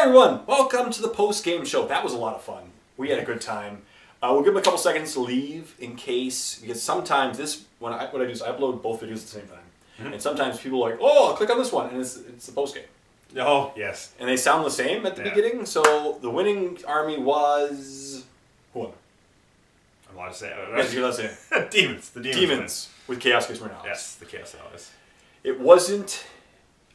everyone, welcome to the post-game show. That was a lot of fun. We had a good time. We'll give them a couple seconds to leave in case, because sometimes what I do is I upload both videos at the same time. And sometimes people are like, oh, click on this one, and it's the post-game. Oh, yes. And they sound the same at the beginning, so the winning army was... Who won? I'm allowed to say it. Yes, you're allowed to say it. Demons. The Demons. With Chaos Case Allies. Yes, the Chaos Allies. It wasn't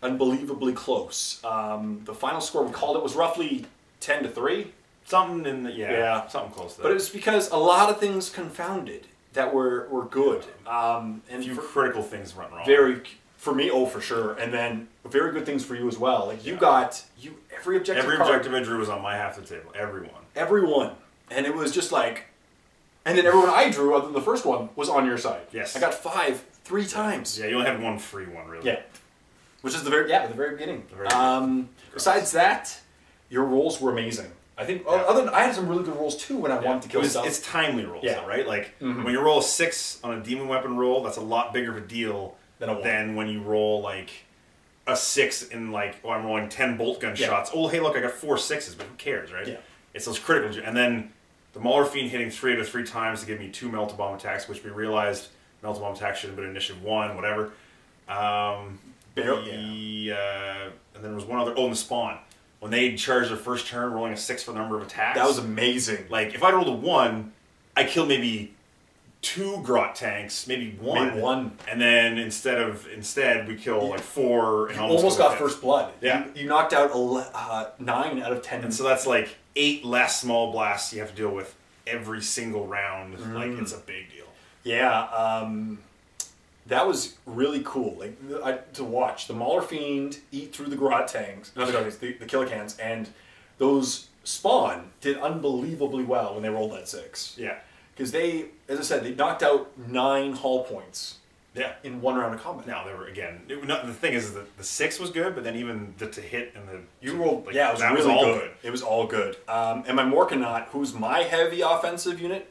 unbelievably close. The final score, we called it, was roughly 10-3. Something in the, yeah, something close to that. But it was because a lot of things confounded that were good. And a few critical things went wrong. For me, oh, for sure. And then very good things for you as well. Like every objective Every card, objective I drew was on my half of the table. Everyone. And it was just like, and then everyone I drew, other than the first one, was on your side. Yes. I got 5 3 times. Yeah, you only had one free one, really. Yeah. Which is the very beginning. Besides that, your rolls were amazing. I think I had some really good rolls too when I wanted to kill stuff. It's timely rolls, though, right? Like when you roll a 6 on a demon weapon roll, that's a lot bigger of a deal than when you roll like a 6 in like, oh, I'm rolling 10 bolt gun shots. Oh, hey, look, I got 4 6s, but who cares, right? Yeah. It's those critical, and then the Mauler Fiend hitting 3 out of 3 times to give me 2 Melt Bomb attacks, which we realized Melt Bomb attacks should have been initiative 1, whatever. And then there was one other. Oh, and the Spawn. When they charged their first turn, rolling a 6 for the number of attacks. That was amazing. Like, if I rolled a 1, I killed maybe 2 Grot tanks, maybe 1. Maybe 1. And then instead we kill like 4. And you almost got first blood. Yeah. You knocked out 9 out of 10. And so that's like 8 less small blasts you have to deal with every single round. Like, it's a big deal. Yeah. That was really cool, like to watch the Mauler Fiend eat through the Grot tanks, the Killer Cans, and those Spawn did unbelievably well when they rolled that 6. Yeah, because they, as I said, they knocked out 9 hull points. Yeah, in 1 round of combat. Now they were the thing is that the 6 was good, but then even to hit and it was really good. It was all good. And my Morkanaut, who's my heavy offensive unit,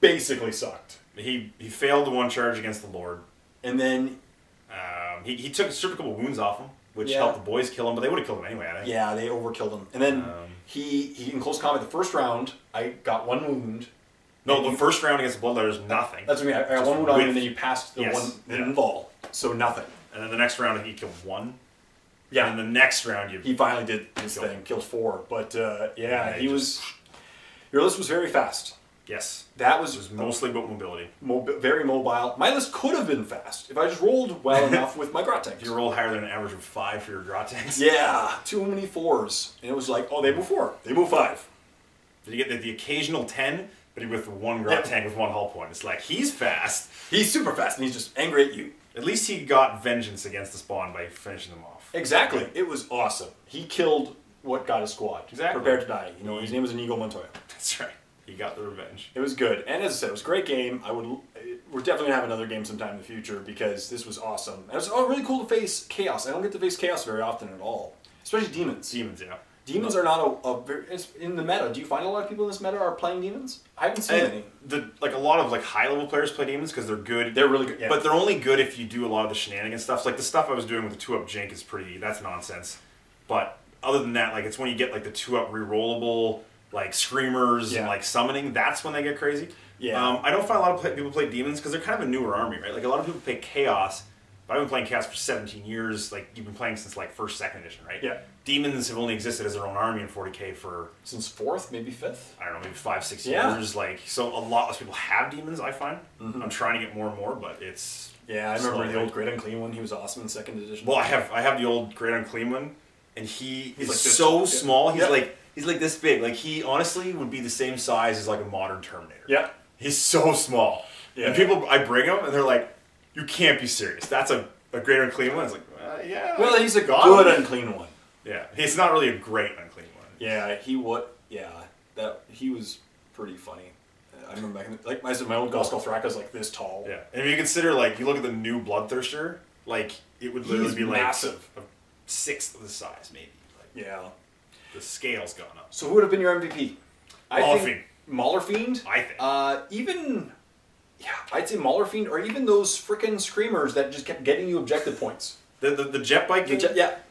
basically sucked. He failed the 1 charge against the Lord, and then he took a couple wounds off him, which helped the boys kill him, but they would have killed him anyway, I think. Yeah, they overkilled him. And then he in close combat the first round, I got 1 wound. No, the first round against the Bloodletters, nothing. That's what I mean. I got 1 wound on him, and then you passed the one that didn't fall, so nothing. And then the next round he killed 1. Yeah. And the next round he finally did his thing, killed 4. But he was. Your list was very fast. Yes. That was mostly about mobility. Very mobile. My list could have been fast if I just rolled well enough with my Grot tanks. If you rolled higher than an average of 5 for your Grot tanks. Yeah, too many 4s. And it was like, oh, they move 4. They move 5. Did you get the occasional 10, but with 1 Grot tank with 1 hull point? It's like, he's fast. He's super fast, and he's just angry at you. At least he got vengeance against the Spawn by finishing them off. Exactly. It was awesome. He killed what got his squad. Exactly. Prepared to die. You know, his name was Inigo Montoya. That's right. He got the revenge. It was good, and as I said, it was a great game. We're definitely gonna have another game sometime in the future because this was awesome. And it was really cool to face Chaos. I don't get to face Chaos very often at all, especially Demons. Demons, yeah. Demons are not in the meta. Do you find a lot of people in this meta are playing Demons? I haven't seen any. A lot of high level players play Demons because they're good. They're really good, yeah. But they're only good if you do a lot of the shenanigans stuff. Like the stuff I was doing with the 2-up Jink is that's nonsense. But other than that, it's when you get the 2-up rerollable. Screamers and summoning, that's when they get crazy. Yeah. I don't find a lot of people play Demons because they're kind of a newer army, right? A lot of people play Chaos, but I've been playing Chaos for 17 years. You've been playing since first, 2nd edition, right? Yeah. Demons have only existed as their own army in 40k for since 4th, maybe 5th. I don't know, maybe 5, 6 years. So a lot less people have Demons. I find. I'm trying to get more and more, but it's I remember the old Great Unclean one. He was awesome in 2nd edition. Well, I have the old Great Unclean one, and he's so small. He's like this big. He honestly would be the same size as a modern Terminator. Yeah. He's so small. Yeah. And people, I bring him and they're like, you can't be serious. That's a great unclean one. It's like, yeah. Well, he's a good unclean one. Yeah. He's not really a great unclean one. Yeah, he was pretty funny. I remember back in my old Gospel Thraka was this tall. Yeah. And if you consider, you look at the new Bloodthirster, it would literally be massive. A 1/6 of the size, maybe. Yeah. The scale's gone up. So who would have been your MVP? Mauler Fiend. I think. I'd say Mauler Fiend, or even those frickin' Screamers that just kept getting you objective points. The jet bike?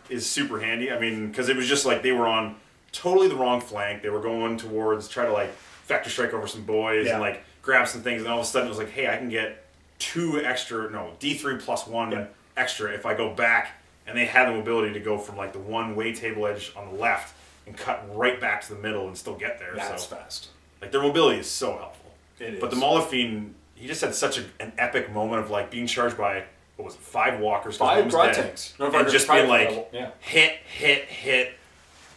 is super handy. I mean, because it was just like they were on totally the wrong flank. They were going towards try to like vector strike over some boys and like grab some things, and all of a sudden it was like, hey, I can get D3 plus 1 extra if I go back. And they had the mobility to go from like the one way table edge on the left and cut right back to the middle and still get there. That's fast. Like their mobility is so helpful. It is. But the Mauler Fiend, he just had such an epic moment of like being charged by, what was it, 5 walkers, 5 broad tanks, and just being like hit,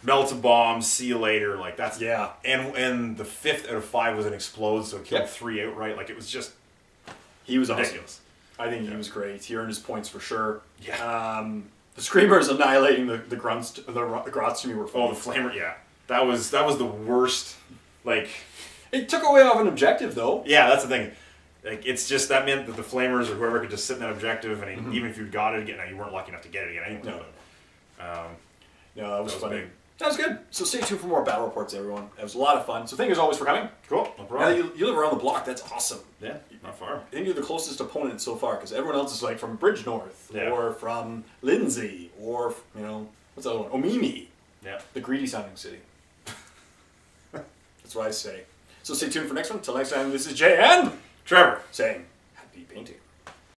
melt a bomb, see you later. Like that's And the 5th out of 5 was an explode, so it killed 3 outright. Like it was just he was ridiculous. Awesome. I think he was great. He earned his points for sure. Yeah. The Screamers annihilating the Grunts, the Grots to me were funny. Oh, the Flamer, yeah. That was the worst. Like, it took away off an objective though. Yeah, that's the thing. Like, it's just that meant that the Flamers or whoever could just sit in that objective, and even if you got it again, now you weren't lucky enough to get it again anyway. No, that was funny. Big. That was good. So stay tuned for more battle reports, everyone. It was a lot of fun. So thank you as always for coming. Cool. No problem. Now you live around the block. That's awesome. Yeah, not far. I think you're the closest opponent so far because everyone else is like from Bridge North or from Lindsay or, you know, what's the other one? Omimi. Yeah. The greedy sounding city. That's what I say. So stay tuned for next one. Until next time, this is Jay and Trevor saying happy painting.